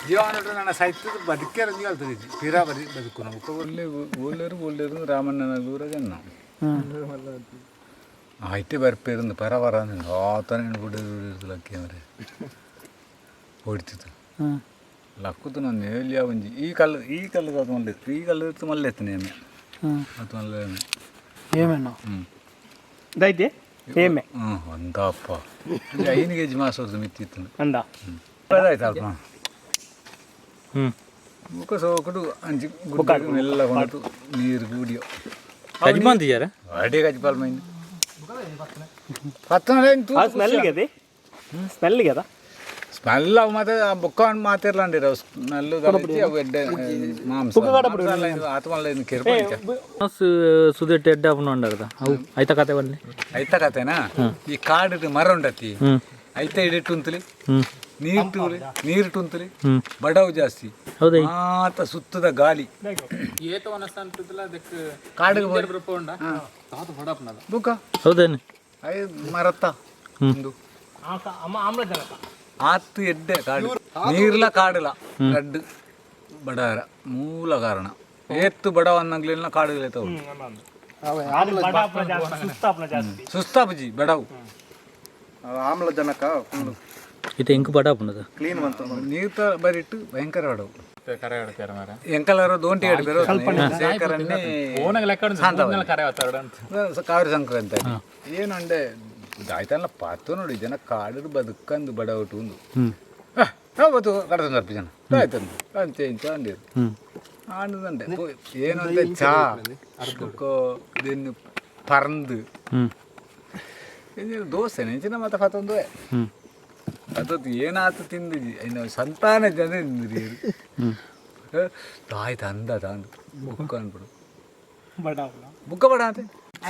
ಜೀವನ ನನ್ನ ಸಾಹಿತ್ಯದ ಬದುಕೇ ರಂಜಿ ಹೇಳ್ತದೆ ತೀರಾ ಬದುಕು ನಾವು ಒಳ್ಳೆರು ರಾಮಣ್ಣನ ಊರಾಗ ನಾವು ಆಯ್ತೆ ಬರ್ಪೇರು ಪರವರ ಆತನ ಬಿಡೋದಿಲ್ಲಕ್ಕೆ ಮರೆ ಹೊಡ್ತಿತ್ತು ಲಕ್ಕುತ್ತು ನಾನು ಎಲ್ಲಿ ಒಂಜಿ ಈ ಕಲ್ಲದ ಅದು ಮಲ್ಲೆ ಈ ಕಲ್ಲದ ಮಲ್ಲೆ ಎತ್ತನೆ ಎಮ್ಮೆ ಅದು ಮಲ್ಲೆ ಏಮೇನು ದೈತೆ ಏಮೆ ಒಂದಪ್ಪ 5 kg ಮಾಸದ ಮಿತ್ತಿತ್ತು ಅಂದ ಆಯ್ತು ಅಲ್ಪ ಮುಖ ಸೋಕಡು ಅಂಚಿ ಎಲ್ಲ ಕೊಂಡು ನೀರು ಗುಡಿಯೋ ಗಜ್ಬಂದಿಯಾರ ಅಡಿ ಗಜ್ಬಾಲ್ ಮೈನ್ ಪತ್ತನ ಸ್ಮೆಲ್ಗೆ ಅದೇ ಸ್ಮೆಲ್ಗೆ ಅದ ಸ್ಮೆಲ್ ಅವು ಮತ್ತೆ ಆ ಬುಕ್ಕ ಮಾತಿರ್ಲಾಂಡಿರ ಸ್ಮೆಲ್ಲು ಅವು ಎಡ್ಡೆ ಮಾಂಸ ಆತ್ಮಲ್ಲ ಇನ್ನು ಕೆರ್ಪ ಸುದೆಟ್ ಎಡ್ಡ ಉಂಡದ ಅವು ಐತ ಕತೆ ಬನ್ನಿ ಐತ ಕತೆನಾ ಈ ಕಾಡು ಮರ ಉಂಡತಿ ಐತ ಇಡಿಟ್ಟು ಉಂತಲಿ ನೀರು ಟುಂತಲಿ ಬಡವು ಜಾಸ್ತಿ ಮಾತ ಸುತ್ತದ ಗಾಳಿ ಕಾಡಿಗೆ ಬುಕ್ಕ ಹೌದೇನು ಮರತ್ತ ಆತು ಎಡ್ಡೆ ಕಾಡು ನೀರ್ಲ ಕಾಡಲ ಗಡ್ಡು ಬಡಾರ ಮೂಲ ಕಾರಣ ಏತ್ತು ಬಡವನ್ನಾಗ್ಲಿಲ್ಲ ಕಾಡುಗಳೈತವು ಸುಸ್ತಾಪಜಿ ಬಡವು ಆಮ್ಲಜನಕ ಇದು ಹೆಂಗೆ ಬಡ ಪುನದ ಕ್ಲೀನ್ ಬಂತು ನೀರು ಬರಿಟ್ಟು ಭಯಂಕರ ಬಡವು ಎಂಕಲರ ದೋಂಟಿ ಬೇರೆ ಸೇಕರನ್ನೇ ಕಾವೇರಿ ಸಂಕ್ರಾಂತಿ ಏನುಂಡೆ ಆಯ್ತಲ್ಲ ಪಾತು ನೋಡಿ ಜನ ಕಾಡು ಬದುಕಂದು ಬಡವಟು ಒಂದು ಅವತ್ತು ಕಡತಂದು ಜನ ಆಯ್ತಂದು ಅಂಚೆ ಇಂಚ ಅಂದಿರು ಆಂಡದಂಡೆ ಏನು ಅಂದ್ರೆ ಚಾ ದೆನ್ನು ಪರಂದು ದೋಸೆ ನೆಂಚಿನ ಮತ್ತೆ ಪತ್ತೊಂದು ಅದತ್ತು ಏನಾಯ್ತು ತಿಂದಿದ್ದಿ ಇನ್ನು ಸಂತಾನ ಜನ ತಿಂದಿರಿ ಆಯ್ತು ಅಂದ ತಾಂದು ಬುಕ್ಕ ಅನ್ಬಿಡು ಬುಕ್ಕ ಬಡ ಅಂತ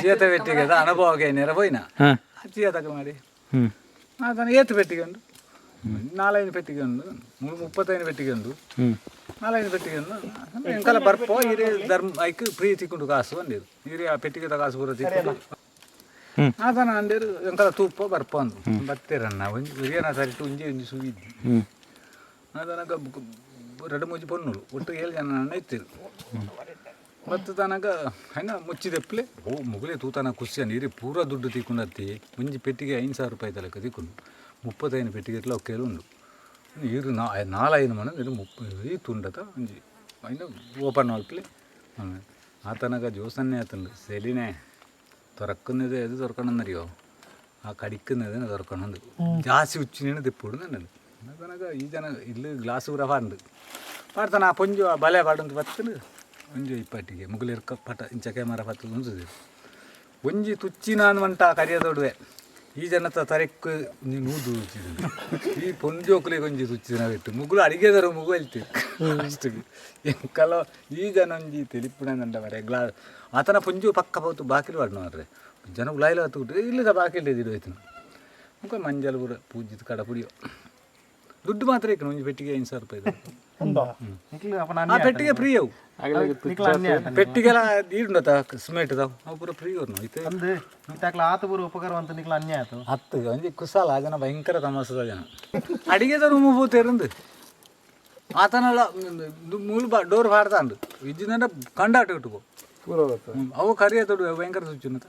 ಚೀತ ಪೆಟ್ಟಿಗೆ ಅದ ಅನುಭವಕ್ಕೆ ನೆರಬೋಯ್ನ ಚೀತಕ ಮಾಡಿ ಅದನ್ನು ಏತು ಪೆಟ್ಟಿಗೆ ಉಂಡು 4-5 ಪೆಟ್ಟಿಗೆ ಉಂಡು 35 ಪೆಟ್ಟಿಗೆ ಉಂಡು 4-5 ಪೆಟ್ಟಿಗೆ ಉಂಡು ಎಂಕಲ ಬರ್ಪೋ ಹಿರಿಯ ಧರ್ಮ ಐಕ್ ಪ್ರೀತಿ ಕೊಂಡು ಕಾಸು ಅಂದಿರು ಹಿರಿಯ ಆ ಪೆಟ್ಟಿಗೆ ಕಾಸು ಬರೋ ತಿಕ್ಕೊಂಡು ಅದನ್ನು ಅಂದಿರು ಎಂಕಲ ತೂಪ ಬರ್ಪ ಅಂದು ಬತ್ತೇರನ್ನ ಹಿರಿಯನ ಸರಿಟ್ಟು ಒಂಜಿ ಸುಗಿದ್ದಿ ಅದನಕ 2-3 ಪೊನ್ನೂರು ಒಟ್ಟು 7 ಜನ ಇತ್ತಿರು ಮತ್ತು ತನಕ ಹೆಂಗ ಮುಚ್ಚಿದೆಪ್ಪಲೆ ಮುಗಲೇ ತೂತನ ಖುಷಿ ನೀರು ಪೂರ ದುಡ್ಡು ತಿಕ್ಕೊಂಡತ್ತಿ ಒಂಜಿ ಪೆಟ್ಟಿಗೆ 5,000 ರೂಪಾಯಿ ತಲಕ ತಿಕ್ಕೊಂಡು 35 ಪೆಟ್ಟಿಗೆ ಇಟ್ಲ ಒಕ್ಕೇಲು ಉಂಡು ನೀರು 4-5 ಮನ ಇದು 30 ತುಂಡತ ಒಂಜಿ ಐನ ಓಪನ್ ಹಾಕ್ಲಿ ಆ ತನಕ ಜೋಸನ್ನೇ ಆತಂದು ಸೆಲಿನೇ തുറക്കുന്നത് ഏത് തുറക്കണമെന്നറിയോ ആ കടിക്കുന്നതിന് തുറക്കണമെന്ന് ജാസ്തി ഉച്ചിനാണ് തിപ്പിടും നല്ലത് കണക്ക് ഈ ജന ഇല്ല ഗ്ലാസ് കൂടെ പാടുണ്ട് പാടത്തണ ആ പൊഞ്ചു ആ ബല പാടുന്നത് പത്തിന് പൊഞ്ചു ഇപ്പട്ടിಗೆ ಮುಗಲಿರ್ಕ ಪಟ ಇಂಚ ಕ್ಯಾಮರಾ ಪತ್ತು ಉಂಟು ಒಂಜಿ ತುಚ್ಚಿನಾನ್ ಮಂಟ ಕರಿಯದೊಡುವೆ ಈ ಜನತ ತರಕ್ಕೆ ನೂದು ಈ ಪೊಂಜೋಕ್ಲಿಗೆ ಒಂಜಿ ತುಚ್ಚಿನ ಬಿಟ್ಟು ಮುಗುಲು ಅಡಿಗೆದರು ಮುಗು ಹೇಳ್ತೀವಿ ಅಷ್ಟಿಗೆ ಎಂಕಲ ಈ ಜನ ಒಂಜಿ ತೆಲಿಪುಣಂದ ಮರೆ ಆತನ ಪುಂಜು ಪಕ್ಕ ಹೋತು ಬಾಕಿಲು ಮಾಡ್ನವ್ರೆ ಜನ ಉಲಾಯಿಲ ಹತ್ತು ಇಲ್ಲದ ಬಾಕಿಲ್ ಇದಿಡೋಯ್ತು ಮುಖ ಮಂಜಲ್ ಪೂರ ಪೂಜಿತ ಕಡ ಪುಡಿಯೋ ದುಡ್ಡು ಮಾತ್ರ ಇಕ್ಕ ಒಂಜಿ ಪೆಟ್ಟಿಗೆ 5,000 ರೂಪಾಯಿ ಆ ಪೆಟ್ಟಿಗೆ ಫ್ರೀ ಅವು ಪೆಟ್ಟಿಗೆಲ್ಲ ಈಡುಂಡತ ಸಿಮೆಂಟ್ ಅದಾವ ಅವು ಪೂರ ಫ್ರೀ ಅವ್ರು ಹತ್ತು ಒಂಜಿ ಕುಸಾಲ ಆ ಜನ ಭಯಂಕರ ತಮಾಸದ ಜನ ಅಡಿಗೆದವ್ರು ಮೂವತ್ತೇರಂದು ಆತನೆಲ್ಲ ಮೂಲ ಡೋರ್ ಹಾಡ್ತಾಂಡು ಇಜ್ಜಿನ ಕಂಡಾಟ ಇಟ್ಟುಕೋ ಅವು ಕರಿಯ ತೊಡು ಭಯಂಕರ ಸುಚ್ಚುನತ